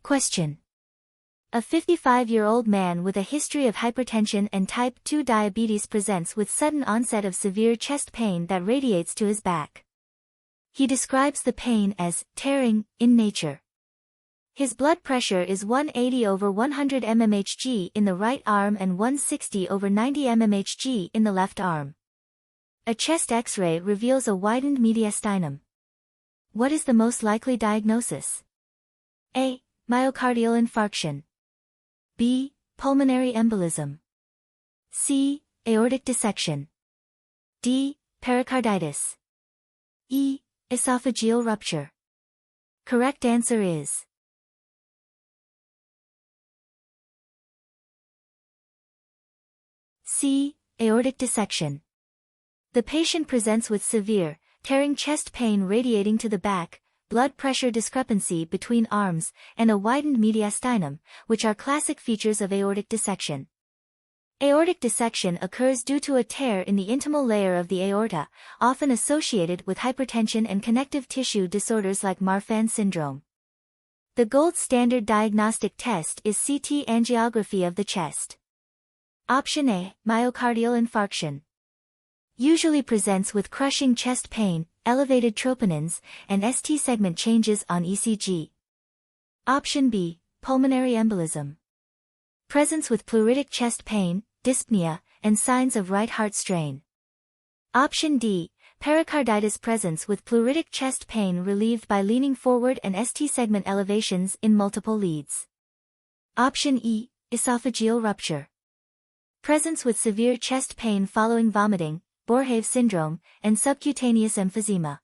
Question. A 55-year-old man with a history of hypertension and type 2 diabetes presents with sudden onset of severe chest pain that radiates to his back. He describes the pain as tearing in nature. His blood pressure is 180/100 mmHg in the right arm and 160/90 mmHg in the left arm. A chest X-ray reveals a widened mediastinum. What is the most likely diagnosis? A. Myocardial infarction. B. Pulmonary embolism. C. Aortic dissection. D. Pericarditis. E. Esophageal rupture. Correct answer is C. Aortic dissection. The patient presents with severe, tearing chest pain radiating to the back, blood pressure discrepancy between arms, and a widened mediastinum, which are classic features of aortic dissection. Aortic dissection occurs due to a tear in the intimal layer of the aorta, often associated with hypertension and connective tissue disorders like Marfan syndrome. The gold standard diagnostic test is CT angiography of the chest. Option A, myocardial infarction. Usually presents with crushing chest pain, elevated troponins, and ST segment changes on ECG. Option B, pulmonary embolism. Presence with pleuritic chest pain, dyspnea, and signs of right heart strain. Option D, pericarditis presence with pleuritic chest pain relieved by leaning forward and ST segment elevations in multiple leads. Option E, esophageal rupture. Presence with severe chest pain following vomiting, Borhave syndrome, and subcutaneous emphysema.